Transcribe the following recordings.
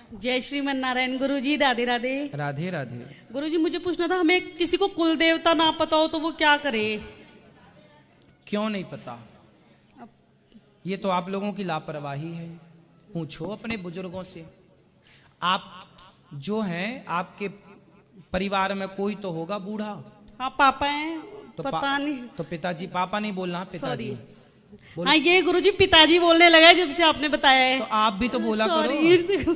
जय श्रीमन नारायण। गुरुजी राधे राधे। राधे राधे। गुरुजी मुझे पूछना था, हमें किसी को कुल देवता ना पता हो तो वो क्या करे? क्यों नहीं पता? ये तो आप लोगों की लापरवाही है। पूछो अपने बुजुर्गों से। आप जो हैं, आपके परिवार में कोई तो होगा बूढ़ा। हाँ पापा हैं तो पता नहीं। तो पिताजी, पापा नहीं बोलना, पिताजी। हाँ ये गुरुजी पिताजी बोलने लगा जब से आपने बताया है। तो आप भी तो बोला करो।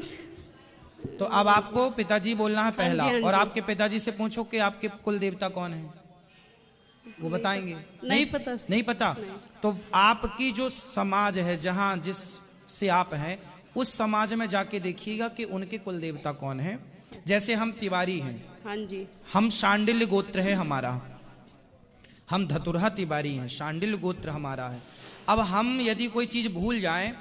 तो अब आपको पिताजी बोलना है पहला। हाँ जी, और आपके पिताजी से पूछो कि आपके कुल देवता कौन है, वो बताएंगे। नहीं पता। नहीं पता। तो आपकी जो समाज है, जहां जिस से आप हैं, उस समाज में जाके देखिएगा कि उनके कुल देवता कौन है। जैसे हम तिवारी हैं। हाँ जी। हम शांडिल्य गोत्र है हमारा। हम धतुरहा तिवारी हैं, शांडिल्य गोत्र हमारा है। अब हम यदि कोई चीज भूल जाएं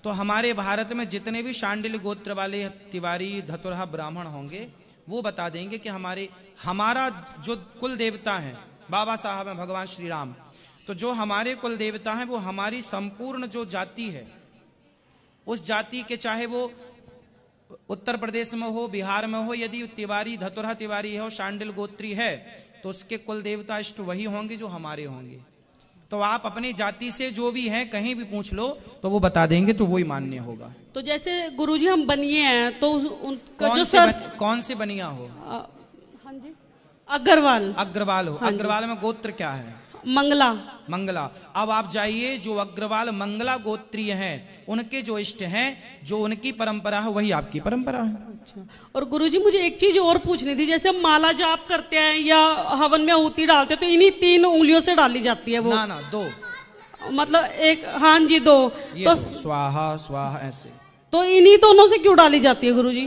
तो हमारे भारत में जितने भी शांडिल्य गोत्र वाले तिवारी धतुरहा ब्राह्मण होंगे वो बता देंगे कि हमारा जो कुल देवता हैं बाबा साहब हैं, भगवान श्री राम। तो जो हमारे कुल देवता हैं वो हमारी संपूर्ण जो जाति है, उस जाति के, चाहे वो उत्तर प्रदेश में हो, बिहार में हो, यदि तिवारी धतुरहा तिवारी है और शांडिल्य गोत्री है तो उसके कुल देवता इष्ट वही होंगे जो हमारे होंगे। तो आप अपनी जाति से जो भी हैं कहीं भी पूछ लो तो वो बता देंगे, तो वही मान्य होगा। तो जैसे गुरुजी हम बनिए हैं तो उनका कौन जो से सर कौन से बनिया हो? हाँ जी अग्रवाल। अग्रवाल हो। हाँ जी। अग्रवाल में गोत्र क्या है? मंगला। मंगला। अब आप जाइए, जो अग्रवाल मंगला गोत्रीय हैं उनके जो इष्ट हैं, जो उनकी परंपरा है वही आपकी परंपरा है। अच्छा। और गुरुजी मुझे एक चीज और पूछनी थी, जैसे हम माला जाप करते हैं या हवन में आहुति डालते हैं तो इन्हीं 3 उंगलियों से डाली जाती है वो? ना 2। मतलब एक, हाँ जी 2। तो स्वाहा स्वाहा ऐसे। तो इन्हीं दोनों से क्यों डाली जाती है गुरुजी?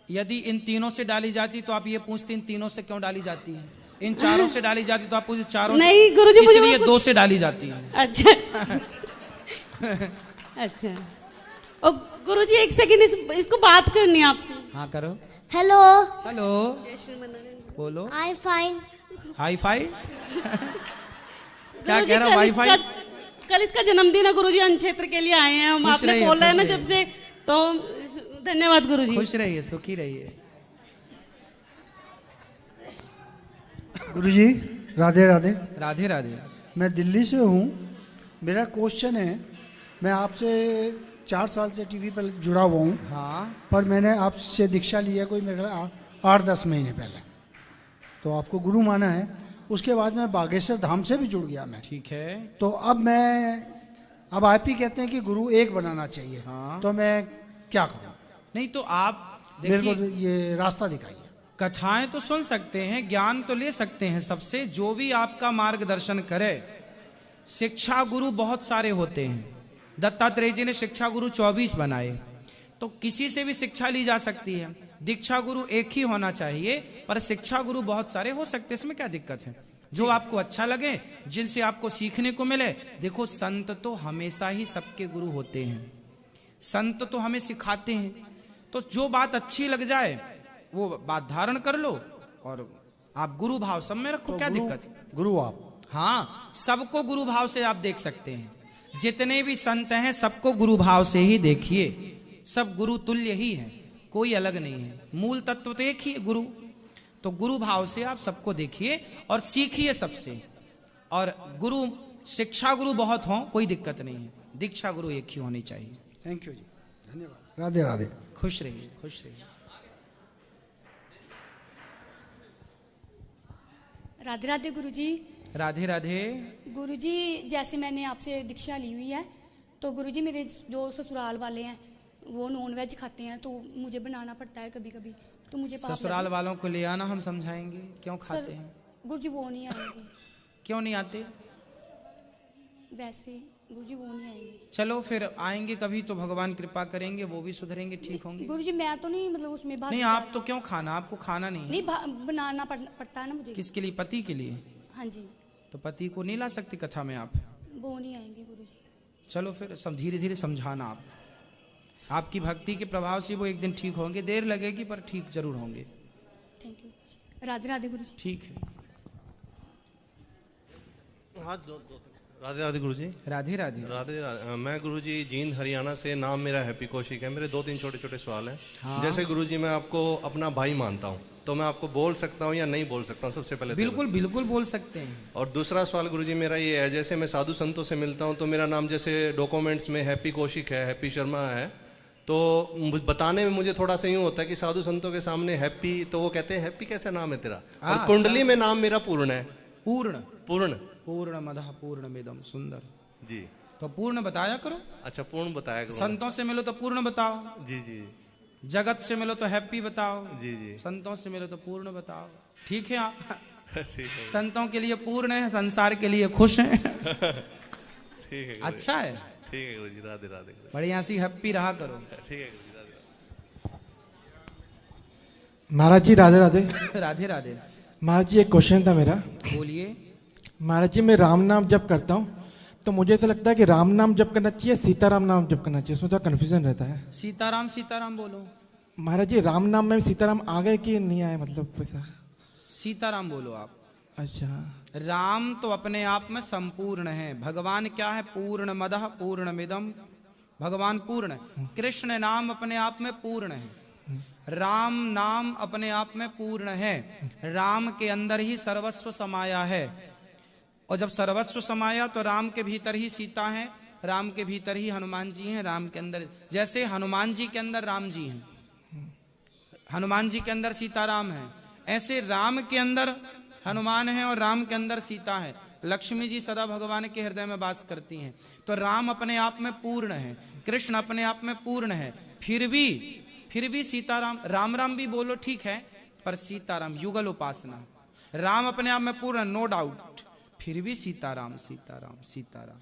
यदि इन तीनों से डाली जाती तो आप ये पूछते इन तीनों से क्यों डाली जाती है। इन 4 से डाली जाती तो आप पूछते 4 नहीं गुरुजी मुझे इसलिए 2 से डाली जाती है। अच्छा। अच्छा। और गुरुजी एक सेकंड इसको बात करनी है आपसे। हाँ करो। हेलो। हेलो। बोलो। I am fine. Hi fi. क्या कह रहा? वाईफाई। कल इसका जन्मदिन है गुरुजी, अन्न क्षेत्र के लिए आए हैं हम। आपने बोला है ना जब से, तो धन्यवाद गुरुजी। खुश रहिए, सुखी रहिए। गुरुजी राधे राधे। राधे राधे। मैं दिल्ली से हूँ। मेरा क्वेश्चन है, मैं आपसे 4 साल से टीवी पर जुड़ा हुआ हूँ। हाँ। पर मैंने आपसे दीक्षा ली है कोई मेरे ख्याल 8-10 महीने पहले, तो आपको गुरु माना है। उसके बाद मैं बागेश्वर धाम से भी जुड़ गया मैं। ठीक है। तो अब आप ही कहते हैं कि गुरु एक बनाना चाहिए। हाँ। तो मैं क्या करूँ? नहीं तो आप मेरे को ये रास्ता दिखाइए। कथाएं तो सुन सकते हैं, ज्ञान तो ले सकते हैं सबसे, जो भी आपका मार्गदर्शन करे। शिक्षा गुरु बहुत सारे होते हैं। दत्तात्रेय जी ने शिक्षा गुरु 24 बनाए, तो किसी से भी शिक्षा ली जा सकती है। दीक्षा गुरु एक ही होना चाहिए, पर शिक्षा गुरु बहुत सारे हो सकते हैं। इसमें क्या दिक्कत है? जो आपको अच्छा लगे, जिनसे आपको सीखने को मिले। देखो संत तो हमेशा ही सबके गुरु होते हैं। संत तो हमें सिखाते हैं, तो जो बात अच्छी लग जाए वो बात धारण कर लो और आप गुरु भाव सब में रखो। तो क्या दिक्कत है? गुरु आप? हाँ, सबको गुरु भाव से आप देख सकते हैं। जितने भी संत हैं सबको गुरु भाव से ही देखिए। सब गुरु तुल्य ही हैं, कोई अलग नहीं है। मूल तत्व तो एक ही है, गुरु। तो गुरु भाव से आप सबको देखिए और सीखिए सबसे। और गुरु, शिक्षा गुरु बहुत हों, कोई दिक्कत नहीं है। दीक्षा गुरु एक ही होनी चाहिए। थैंक यू जी, धन्यवाद। राधे राधे। खुश रहिए, खुश रहिए। राधे राधे गुरुजी। राधे राधे। गुरुजी जैसे मैंने आपसे दीक्षा ली हुई है, तो गुरुजी मेरे जो ससुराल वाले हैं वो नॉन वेज खाते हैं, तो मुझे बनाना पड़ता है कभी कभी। तो मुझे ससुराल वालों को ले आना, हम समझाएंगे क्यों खाते हैं। गुरुजी वो नहीं आएंगे। क्यों नहीं आते? वैसे गुरुजी वो नहीं आएंगे। चलो फिर आएंगे कभी तो भगवान कृपा करेंगे, वो भी सुधरेंगे, ठीक होंगे। गुरुजी मैं तो नहीं, मतलब उसमें नहीं, आप तो क्यों खाना, आपको खाना नहीं है। नहीं बनाना पड़ता है ना मुझे। किसके लिए? पति के लिए। हाँ जी। तो पति को नहीं ला सकती कथा में आप? वो नहीं आएंगे गुरुजी। चलो फिर धीरे धीरे समझाना आप। आपकी भक्ति के प्रभाव से वो एक दिन ठीक होंगे, देर लगेगी पर ठीक जरूर होंगे। Thank you. राधे राधे गुरुजी। ठीक है। हाथ दो राधे राधे गुरुजी। राधे राधे। राधे राधे। मैं गुरुजी जींद हरियाणा से, नाम मेरा हैप्पी कौशिक है। मेरे 2-3 छोटे छोटे सवाल हैं। हाँ। जैसे गुरुजी मैं आपको अपना भाई मानता हूँ, तो मैं आपको बोल सकता हूँ या नहीं बोल सकता हूँ? सबसे पहले बिल्कुल बिल्कुल बोल सकते हैं। और दूसरा सवाल गुरुजी मेरा ये है, जैसे मैं साधु संतों से मिलता हूँ तो मेरा नाम जैसे डॉक्यूमेंट्स में हैप्पी कौशिक है, हैप्पी शर्मा है, तो बताने में मुझे थोड़ा सा यूँ होता है कि साधु संतों के सामने हैप्पी, तो वो कहते हैं हैप्पी कैसा नाम है तेरा? और कुंडली में नाम मेरा पूर्ण है। पूर्ण पूर्ण पूर्ण मदः पूर्णमिदं सुंदर जी। तो पूर्ण बताया करो। अच्छा, पूर्ण बताया करो। संतों से मिलो तो पूर्ण बताओ। जी जी। जगत से मिलो तो हैप्पी बताओ। जी जी। संतों से मिलो तो पूर्ण बताओ। ठीक है आप? ठीक है। संतों के लिए पूर्ण है, संसार के लिए खुश है। ठीक है। अच्छा है। ठीक है गुरुजी। राधे राधे। बढ़िया सी हैप्पी रहा करो। ठीक है गुरुजी। राधे महाराज जी राधे राधे। राधे राधे। महाराज जी एक क्वेश्चन था मेरा। बोलिए। महाराज जी मैं राम नाम जप करता हूँ तो मुझे ऐसा लगता है कि राम नाम जप करना चाहिए, सीताराम नाम जप करना चाहिए, उसमें थोड़ा कन्फ्यूजन रहता है। सीताराम सीताराम बोलो। महाराज जी राम नाम में सीताराम आ गए कि नहीं आए, मतलब ऐसा? सीताराम बोलो आप। अच्छा। राम तो अपने आप में संपूर्ण है। भगवान क्या है? पूर्ण मदः पूर्णमिदं। भगवान पूर्ण है। कृष्ण नाम अपने आप में पूर्ण है। राम नाम अपने आप में पूर्ण है। राम के अंदर ही सर्वस्व समाया है, और जब सर्वस्व समाया तो राम के भीतर ही सीता है, राम के भीतर ही हनुमान जी हैं, राम के अंदर, जैसे हनुमान जी के अंदर राम जी हैं, हनुमान जी के अंदर सीताराम है, ऐसे राम के अंदर हनुमान है और राम के अंदर सीता है। लक्ष्मी जी सदा भगवान के हृदय में वास करती हैं। तो राम अपने आप में पूर्ण है, कृष्ण अपने आप में पूर्ण है, फिर भी सीताराम, राम राम भी बोलो ठीक है, पर सीताराम युगल उपासना। राम अपने आप में पूर्ण, नो डाउट, फिर भी सीताराम सीताराम सीताराम।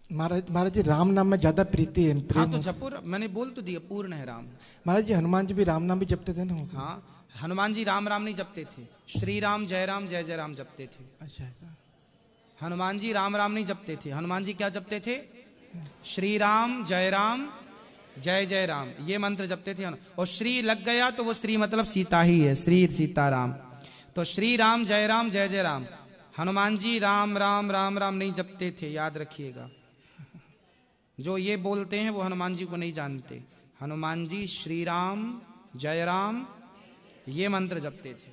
महाराज जी राम नाम में ज्यादा प्रीति है, हाँ प्रेम तो है। जपो, मैंने बोल तो दिया पूर्ण है राम। महाराज जी हनुमान जी भी राम नाम भी जपते थे ना? हाँ, हनुमान जी राम राम नहीं जपते थे, श्री राम जय राम जपते थे। अच्छा ऐसा। हनुमान जी राम राम नहीं जपते थे। हनुमान जी क्या जपते थे? श्री राम जय राम, ये मंत्र जपते थे। और श्री लग गया तो वो श्री मतलब सीता ही है, श्री सीताराम। तो श्री राम जय राम। हनुमान जी राम राम नहीं जपते थे, याद रखिएगा। जो ये बोलते हैं वो हनुमान जी को नहीं जानते। हनुमान जी श्री राम जय राम ये मंत्र जपते थे।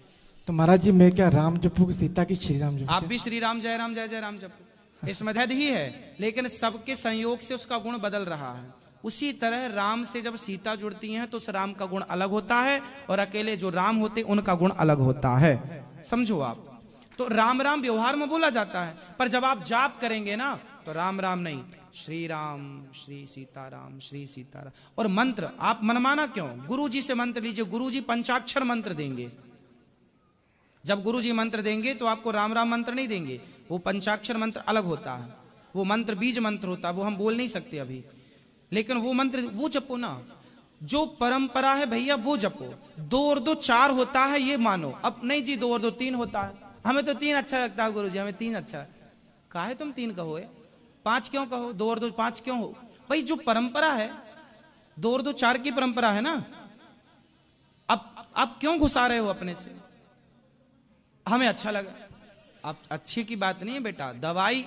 तो महाराज जी मैं क्या राम जपू कि सीता की श्री राम जपू? आप भी श्री राम जय राम जपो, इसमें भेद ही है, लेकिन सबके संयोग से उसका गुण बदल रहा है। उसी तरह राम से जब सीता जुड़ती हैं तो उस राम का गुण अलग होता है, और अकेले जो राम होते उनका गुण अलग होता है। समझो आप। तो राम राम व्यवहार में बोला जाता है, पर जब आप जाप करेंगे ना तो राम राम नहीं, श्री राम श्री सीताराम। और मंत्र आप मनमाना क्यों? गुरु जी से मंत्र लीजिए, गुरु जी पंचाक्षर मंत्र देंगे। जब गुरु जी मंत्र देंगे तो आपको राम राम मंत्र नहीं देंगे, वो पंचाक्षर मंत्र अलग होता है, वो मंत्र बीज मंत्र होता है, वो हम बोल नहीं सकते अभी, लेकिन वो मंत्र वो जपो ना, जो परंपरा है भैया वो जपो। 2 और 2 4 होता है ये मानो, अब नहीं जी 2 और 2 3 होता है, हमें तो 3 अच्छा लगता है गुरुजी, हमें 3 अच्छा। काहे तुम 3 कहो, 5 क्यों कहो? 2 और 2 5 क्यों हो भाई? जो परंपरा है 2 और 2 4 की परंपरा है ना, अब आप क्यों घुसा रहे हो अपने से? हमें अच्छा लगा। अब अच्छी की बात नहीं है बेटा, दवाई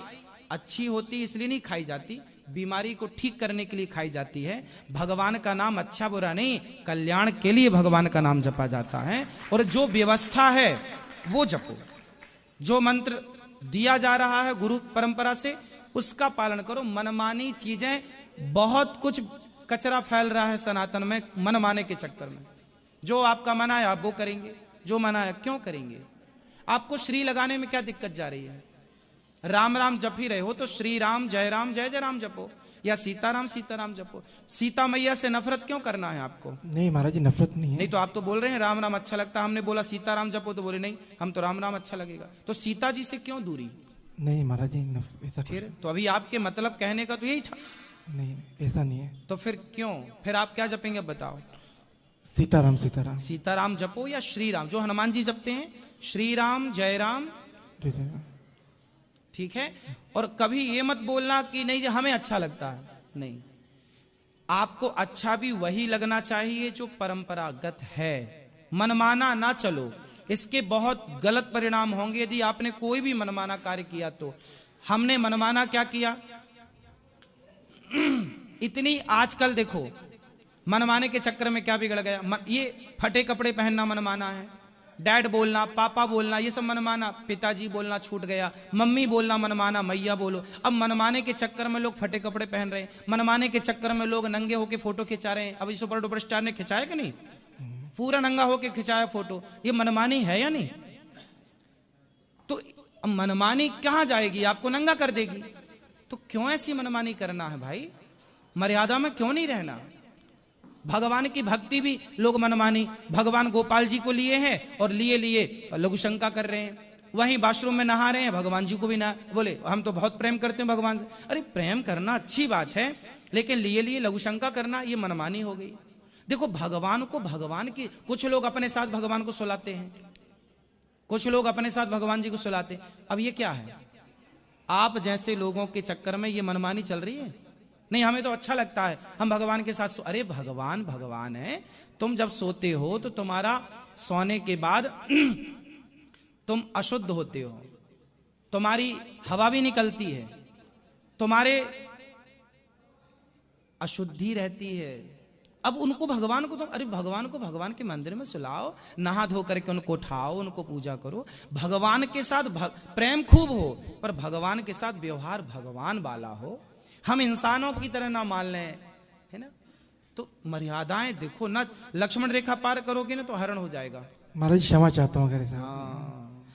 अच्छी होती इसलिए नहीं खाई जाती, बीमारी को ठीक करने के लिए खाई जाती है। भगवान का नाम अच्छा बुरा नहीं, कल्याण के लिए भगवान का नाम जपा जाता है। और जो व्यवस्था है वो जपो, जो मंत्र दिया जा रहा है गुरु परंपरा से उसका पालन करो। मनमानी चीजें, बहुत कुछ कचरा फैल रहा है सनातन में मनमाने के चक्कर में। जो आपका मना है आप वो करेंगे, जो मना है क्यों करेंगे? आपको श्री लगाने में क्या दिक्कत जा रही है? राम राम जप ही रहे हो तो श्री राम जय राम जपो, या सीताराम जपो। सीता मैया से नफरत क्यों करना है आपको? नहीं महाराज जी नफरत नहीं है। नहीं तो आप तो बोल रहे हैं राम राम अच्छा लगता है, हमने बोला सीताराम जपो तो बोले नहीं हम तो राम राम अच्छा लगेगा, तो सीता जी से क्यों दूरी? नहीं महाराज जी ऐसा फिर तो अभी आपके मतलब कहने का तो यही था। नहीं ऐसा नहीं है। तो फिर क्यों? फिर आप क्या जपेंगे बताओ? सीताराम जपो या श्री राम, जो हनुमान जी जपते हैं श्री राम जय राम, ठीक है। और कभी ये मत बोलना कि नहीं जी हमें अच्छा लगता है, नहीं, आपको अच्छा भी वही लगना चाहिए जो परंपरागत है। मनमाना ना चलो, इसके बहुत गलत परिणाम होंगे यदि आपने कोई भी मनमाना कार्य किया तो। हमने मनमाना क्या किया? इतनी आजकल देखो मनमाने के चक्कर में क्या बिगड़ गया। ये फटे कपड़े पहनना मनमाना है, डैड बोलना, पापा बोलना, ये सब मनमाना, पिताजी बोलना छूट गया, मम्मी बोलना मनमाना, मैया बोलो। अब मनमाने के चक्कर में लोग फटे कपड़े पहन रहे हैं, मनमाने के चक्कर में लोग नंगे होके फोटो खिंचा रहे हैं। अभी सुपर डुपर स्टार ने खिंचाया कि नहीं? पूरा नंगा होके खिंचाया फोटो, ये मनमानी है या नहीं? तो मनमानी कहां जाएगी? आपको नंगा कर देगी। तो क्यों ऐसी मनमानी करना है भाई? मर्यादा में क्यों नहीं रहना? भगवान की भक्ति भी लोग मनमानी, भगवान गोपाल जी को लिए हैं और लिए लघु शंका कर रहे हैं। वहीं बाथरूम में नहा रहे हैं, भगवान जी को भी ना बोले हम तो बहुत प्रेम करते हैं भगवान से। अरे प्रेम करना अच्छी बात है, लेकिन लिए लघु शंका करना ये मनमानी हो गई। देखो भगवान को, भगवान की, कुछ लोग अपने साथ भगवान को सुलाते हैं, कुछ लोग अपने साथ भगवान जी को सुलाते। अब ये क्या है? आप जैसे लोगों के चक्कर में ये मनमानी चल रही है। नहीं, हमें तो अच्छा लगता है हम भगवान के साथ अरे भगवान भगवान है। तुम जब सोते हो तो तुम्हारा सोने के बाद तुम अशुद्ध होते हो, तुम्हारी हवा भी निकलती है, तुम्हारे अशुद्धि रहती है। अब उनको भगवान को, तुम अरे भगवान को भगवान के मंदिर में सुलाओ, नहा धो करके उनको उठाओ, उनको पूजा करो, भगवान के साथ प्रेम खूब हो, पर भगवान के साथ व्यवहार भगवान वाला हो। हम इंसानों की तरह ना मान लें, है ना? तो मर्यादाएं देखो ना, लक्ष्मण रेखा पार करोगे ना तो हरण हो जाएगा। महाराज जी क्षमा चाहता हूँ अगर हाँ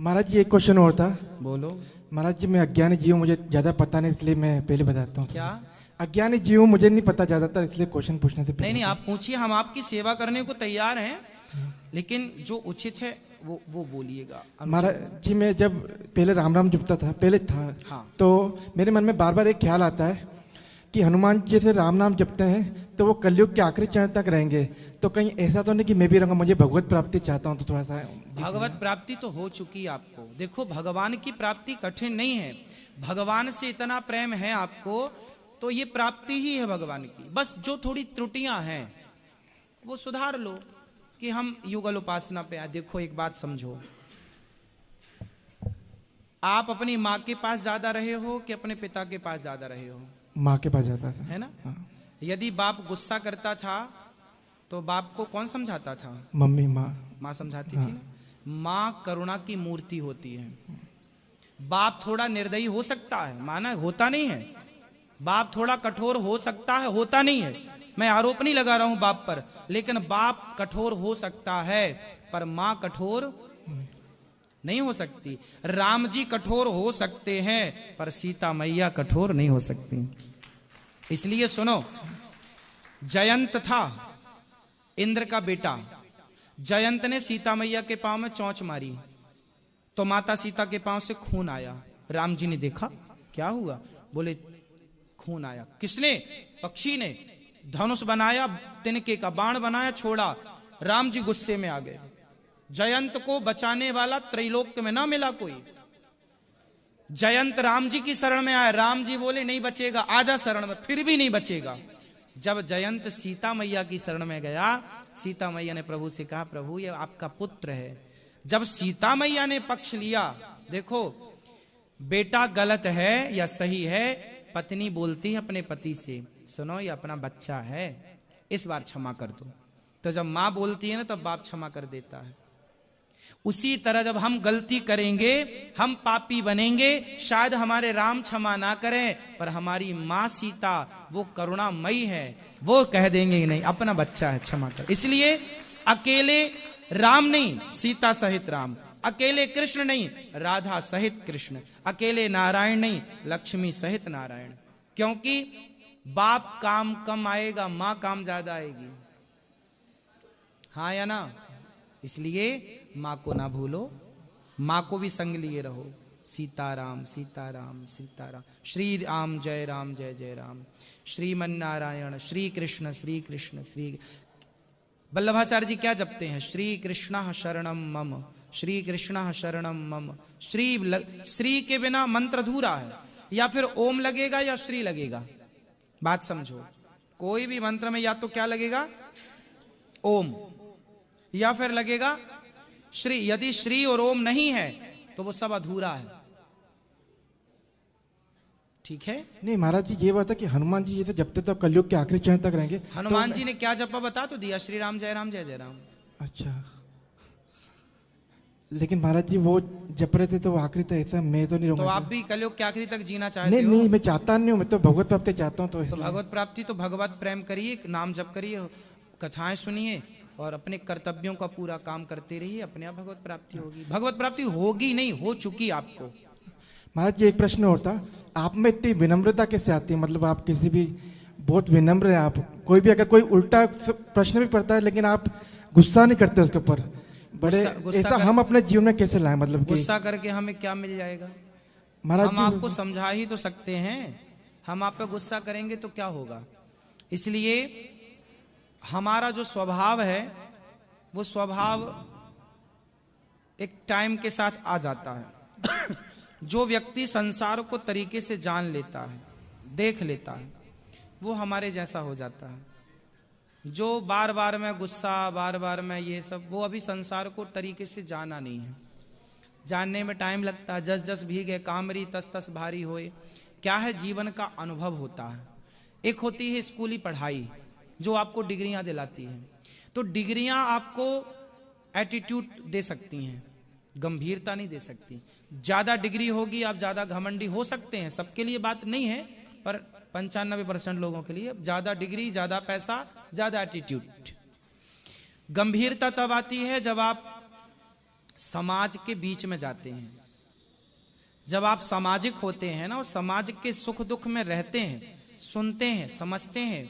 महाराज जी एक क्वेश्चन और था। बोलो। महाराज जी मैं अज्ञानी जीव, मुझे ज्यादा पता नहीं, इसलिए मैं पहले बताता हूँ। क्या? अज्ञानी जीव, मुझे नहीं पता ज्यादातर, इसलिए क्वेश्चन पूछने से पहले। नहीं, आप पूछिए, हम आपकी सेवा करने को तैयार हैं, लेकिन जो उचित है वो बोलिएगा। महाराज जी मैं जब पहले राम राम जपता था, पहले था, हाँ। तो मेरे मन में बार बार एक ख्याल आता है कि हनुमान जी जैसे राम नाम जपते हैं तो वो कलयुग के आखिरी चरण तक रहेंगे, तो कहीं ऐसा तो नहीं कि मैं भी रहूंगा? मुझे भगवत प्राप्ति चाहता हूँ, तो थोड़ा सा। भगवत प्राप्ति तो हो चुकी आपको। देखो भगवान की प्राप्ति कठिन नहीं है, भगवान से इतना प्रेम है आपको तो ये प्राप्ति ही है भगवान की। बस जो थोड़ी त्रुटियां हैं वो सुधार लो कि हम युगल उपासना पे आए। देखो एक बात समझो, आप अपनी माँ के पास ज्यादा रहे हो कि अपने पिता के पास ज्यादा रहे हो? माँ के पास जाता था, है ना? हाँ। यदि बाप गुस्सा करता था तो बाप को कौन समझाता था? मम्मी, माँ समझाती थी ना। माँ करुणा की मूर्ति होती है। बाप थोड़ा निर्दयी हो सकता है, माना होता नहीं है, बाप थोड़ा कठोर हो सकता है, होता नहीं है, मैं आरोप नहीं लगा रहा हूं बाप पर, लेकिन बाप कठोर हो सकता है पर मां कठोर नहीं हो सकती। राम जी कठोर हो सकते हैं पर सीता मैया कठोर नहीं हो सकती। इसलिए सुनो, जयंत था इंद्र का बेटा, जयंत ने सीता मैया के पांव में चोंच मारी तो माता सीता के पांव से खून आया। राम जी ने देखा क्या हुआ, बोले खून आया। किसने? पक्षी ने धनुष बनाया, तिनके का बाण बनाया, छोड़ा। राम जी गुस्से में आ गए। जयंत को बचाने वाला त्रैलोक्य में ना मिला कोई। जयंत राम जी की शरण में आया, राम जी बोले नहीं बचेगा, आजा शरण में, फिर भी नहीं बचेगा। जब जयंत सीता मैया की शरण में गया, सीता मैया ने प्रभु से कहा, प्रभु ये आपका पुत्र है। जब सीता मैया ने पक्ष लिया, देखो बेटा गलत है या सही है, पत्नी बोलती है अपने पति से, सुनो ये अपना बच्चा है, इस बार क्षमा कर दो। तो जब मां बोलती है ना तब बाप क्षमा कर देता है। उसी तरह जब हम गलती करेंगे, हम पापी बनेंगे, शायद हमारे राम क्षमा ना करें, पर हमारी मां सीता वो करुणामयी है, वो कह देंगे नहीं अपना बच्चा है, क्षमा कर। इसलिए अकेले राम नहीं, सीता सहित राम, अकेले कृष्ण नहीं, राधा सहित कृष्ण, अकेले नारायण नहीं, लक्ष्मी सहित नारायण। क्योंकि बाप काम कम आएगा, मां काम ज्यादा आएगी, हाँ या ना? इसलिए मां को ना भूलो, मां को भी संग लिए रहो। सीताराम सीताराम सीताराम, श्री राम जय जय राम, श्रीमन नारायण श्री कृष्ण श्री। वल्लभाचार्य जी क्या जपते हैं? श्री कृष्ण शरणम मम, श्री कृष्ण शरणम मम। श्री के बिना मंत्र अधूरा है। या फिर ओम लगेगा या श्री लगेगा, बात समझो। कोई भी मंत्र में या तो क्या लगेगा? ओम, या फिर लगेगा श्री। यदि श्री और ओम नहीं है तो वो सब अधूरा है। ठीक है। नहीं महाराज जी, ये बात है कि हनुमान जी जैसे जब तक कलयुग के आखिरी चरण तक रहेंगे। हनुमान जी ने क्या जपा बता तो दिया, श्री राम जय राम जय जय राम। अच्छा, लेकिन महाराज जी वो जप रहे थे तो वो आखिरी तक, ऐसा मैं तो नहीं तो रहूंगा। आप भी कलयुग के आखिरी तक जीना चाहते नहीं हो? नहीं, मैं चाहता नहीं हूँ, मैं तो भगवत प्राप्ति चाहता हूँ। तो भगवत प्राप्ति तो भगवत प्रेम करिए, नाम जप करिए, कथाएं सुनिए और अपने कर्तव्यों का पूरा काम करते रहिए, अपने आप भगवत प्राप्ति होगी। भगवत प्राप्ति होगी नहीं, हो चुकी आपको। महाराज जी एक प्रश्न और था, आप में इतनी विनम्रता कैसे आती है? मतलब आप किसी भी बहुत विनम्र है आप, कोई भी अगर कोई उल्टा प्रश्न भी पड़ता है लेकिन आप गुस्सा नहीं करते उसके ऊपर, बड़े ऐसा हम अपने जीवन में कैसे लाएं? मतलब गुस्सा करके हमें क्या मिल जाएगा महाराज? हम आपको समझा ही तो सकते हैं, हम आप पे गुस्सा करेंगे तो क्या होगा? इसलिए हमारा जो स्वभाव है वो स्वभाव एक टाइम के साथ आ जाता है। जो व्यक्ति संसार को तरीके से जान लेता है, देख लेता है, वो हमारे जैसा हो जाता है। जो बार बार में गुस्सा, बार बार में ये सब, वो अभी संसार को तरीके से जाना नहीं है। जानने में टाइम लगता है। जस जस भीगे कामरी तस तस भारी होए। क्या है? जीवन का अनुभव होता है। एक होती है स्कूली पढ़ाई जो आपको डिग्रियां दिलाती है। तो डिग्रियां आपको एटीट्यूड दे सकती हैं, गंभीरता नहीं दे सकती। ज्यादा डिग्री होगी, आप ज्यादा घमंडी हो सकते हैं, सबके लिए बात नहीं है, पर 95% लोगों के लिए ज्यादा डिग्री, ज्यादा पैसा, ज्यादा एटीट्यूड। गंभीरता तब आती है जब आप समाज के बीच में जाते हैं, जब आप सामाजिक होते हैं ना, और समाज के सुख दुख में रहते हैं, सुनते हैं, समझते हैं,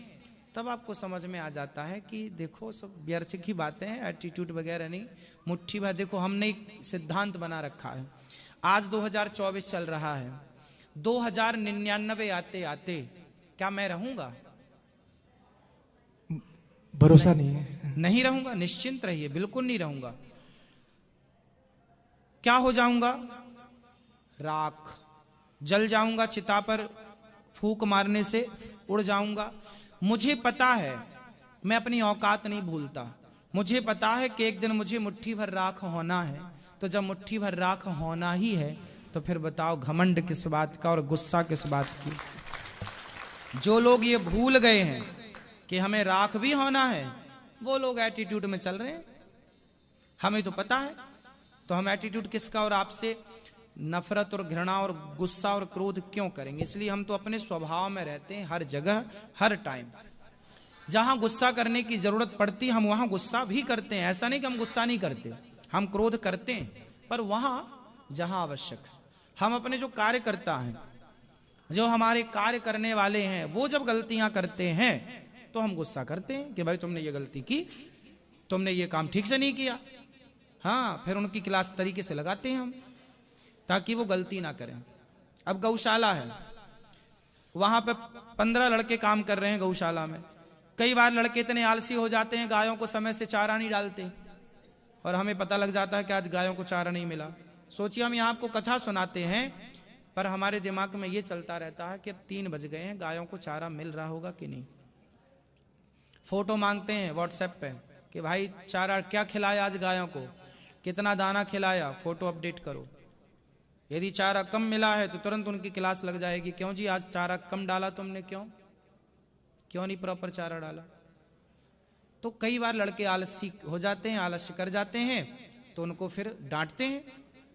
तब आपको समझ में आ जाता है कि देखो सब व्यर्थ की बातें हैं, एटीट्यूड वगैरह नहीं। मुट्ठी भर देखो, हमने एक सिद्धांत बना रखा है। आज 2024 चल रहा है, 2099 आते आते क्या मैं रहूंगा? भरोसा नहीं है। नहीं रहूंगा, निश्चिंत रहिए, बिल्कुल नहीं रहूंगा। क्या हो जाऊंगा? राख, जल जाऊंगा, चिता पर फूंक मारने से उड़ जाऊंगा। मुझे पता है, मैं अपनी औकात नहीं भूलता। मुझे पता है कि एक दिन मुझे मुट्ठी भर राख होना है। तो जब मुट्ठी भर राख होना ही है तो फिर बताओ घमंड किस बात का और गुस्सा किस बात की? जो लोग ये भूल गए हैं कि हमें राख भी होना है, वो लोग एटीट्यूड में चल रहे हैं। हमें तो पता है, तो हम एटीट्यूड किसका और आपसे नफरत और घृणा और गुस्सा और क्रोध क्यों करेंगे? इसलिए हम तो अपने स्वभाव में रहते हैं, हर जगह हर टाइम। जहां गुस्सा करने की जरूरत पड़ती हम वहां गुस्सा भी करते हैं। ऐसा नहीं कि हम गुस्सा नहीं करते, हम क्रोध करते हैं, पर वहां जहां आवश्यक। हम अपने जो कार्यकर्ता हैं, जो हमारे कार्य करने वाले हैं, वो जब गलतियां करते हैं तो हम गुस्सा करते हैं कि भाई तुमने ये गलती की, तुमने ये काम ठीक से नहीं किया। हाँ, फिर उनकी क्लास तरीके से लगाते हैं हम, ताकि वो गलती ना करें। अब गौशाला है, वहां पे 15 लड़के काम कर रहे हैं गौशाला में। कई बार लड़के इतने आलसी हो जाते हैं, गायों को समय से चारा नहीं डालते, और हमें पता लग जाता है कि आज गायों को चारा नहीं मिला। सोचिए, हम यहाँ आपको कथा सुनाते हैं, पर हमारे दिमाग में ये चलता रहता है कि 3 बज गए हैं, गायों को चारा मिल रहा होगा कि नहीं। फोटो मांगते हैं व्हाट्सएप पे कि भाई चारा क्या खिलाया आज गायों को, कितना दाना खिलाया, फोटो अपडेट करो। यदि चारा कम मिला है तो तुरंत उनकी क्लास लग जाएगी, क्यों जी आज चारा कम डाला तुमने, क्यों नहीं प्रॉपर चारा डाला। तो कई बार लड़के आलसी हो जाते हैं, आलस्य कर जाते हैं, तो उनको फिर डांटते हैं,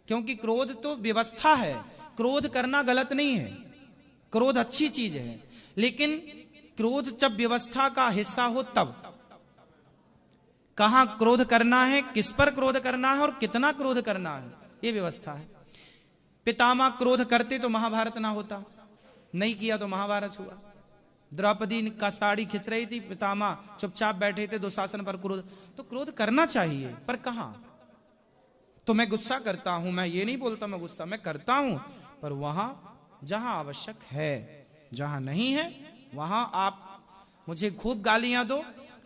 क्योंकि क्रोध तो व्यवस्था है। क्रोध करना गलत नहीं है, क्रोध अच्छी चीज है, लेकिन क्रोध जब व्यवस्था का हिस्सा हो तब। कहां क्रोध करना है, किस पर क्रोध करना है और कितना क्रोध करना है, ये व्यवस्था है। पितामह क्रोध करते तो महाभारत ना होता, नहीं किया तो महाभारत हुआ। द्रौपदी का साड़ी खिंच रही थी, पितामह चुपचाप बैठे थे, दुशासन पर क्रोध। तो क्रोध करना चाहिए, पर कहां? तो मैं गुस्सा करता हूं, मैं ये नहीं बोलता मैं गुस्सा मैं करता हूं, पर वहां जहां आवश्यक है, जहां नहीं है वहां आप मुझे खूब गालियां दो,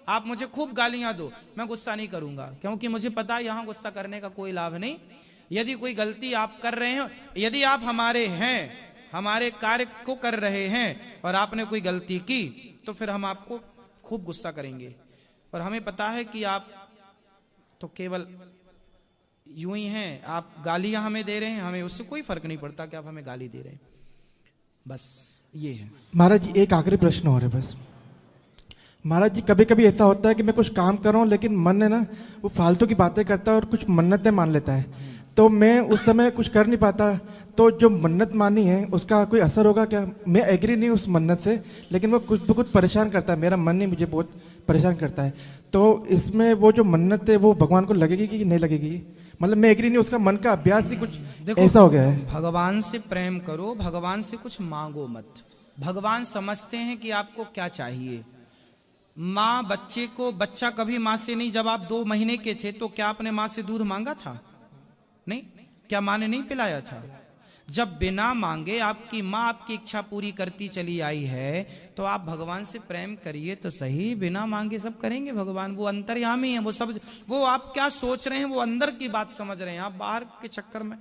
आप मुझे खूब गालियां दो, मैं गुस्सा नहीं करूंगा, क्योंकि मुझे पता है यहां गुस्सा करने का कोई लाभ नहीं। यदि कोई गलती आप कर रहे हो, यदि आप हमारे हैं, हमारे कार्य को कर रहे हैं और आपने कोई गलती की, तो फिर हम आपको खूब गुस्सा करेंगे। और हमें पता है कि आप तो केवल यूं ही हैं, आप गालियां हमें दे रहे हैं, हमें उससे कोई फर्क नहीं पड़ता कि आप हमें गाली दे रहे हैं। बस ये है। महाराज जी एक आखिरी प्रश्न और है बस। महाराज जी कभी कभी ऐसा होता है कि मैं कुछ काम कर रहा हूँ लेकिन मन है ना वो फालतू की बातें करता है और कुछ मन्नतें मान लेता है, तो मैं उस समय कुछ कर नहीं पाता, तो जो मन्नत मानी है उसका कोई असर होगा क्या? मैं एग्री नहीं उस मन्नत से, लेकिन वो कुछ कुछ परेशान करता है, मेरा मन ही मुझे बहुत परेशान करता है, तो इसमें वो जो मन्नत है वो भगवान को लगेगी कि नहीं लगेगी? मतलब मैं एग्री नहीं, उसका मन का अभ्यास ही कुछ ऐसा हो गया है। भगवान से प्रेम करो, भगवान से कुछ मांगो मत। भगवान समझते हैं कि आपको क्या चाहिए। माँ बच्चे को, बच्चा कभी माँ से नहीं, जब आप 2 महीने के थे तो क्या आपने माँ से दूध मांगा था? नहीं। क्या माँ ने नहीं पिलाया था? जब बिना मांगे आपकी माँ आपकी इच्छा पूरी करती चली आई है, तो आप भगवान से प्रेम करिए तो सही। बिना मांगे सब करेंगे भगवान, वो अंतर्यामी है, वो सब, वो आप क्या सोच रहे हैं वो अंदर की बात समझ रहे हैं, आप बाहर के चक्कर में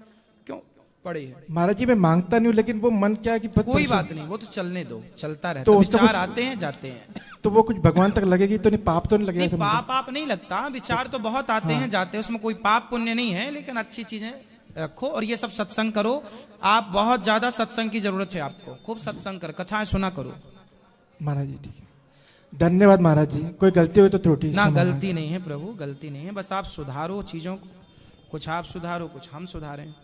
क्यों पड़े हैं? महाराज जी मैं मांगता नहीं हूँ, लेकिन वो मन क्या है कि कोई बात नहीं, वो तो चलने दो, चलता रहता तो है, उसका विचार कुछ- आते हैं जाते हैं। तो वो कुछ भगवान तक लगेगी तो नहीं, पाप तो नहीं नहीं, लगेगा? पाप आप नहीं लगता, विचार तो बहुत आते हैं जाते हैं, उसमें कोई पाप पुण्य नहीं है, लेकिन अच्छी चीजें रखो और ये सब सत्संग करो। आप बहुत ज्यादा सत्संग की जरूरत है आपको, खूब सत्संग कर, कथाएं सुना करो। महाराज जी ठीक है, धन्यवाद महाराज जी। कोई गलती हुई तो त्रुटि ना क्षमा गलती नहीं है प्रभु, गलती नहीं है, बस आप सुधारो चीजों को, कुछ आप सुधारो कुछ हम सुधारें।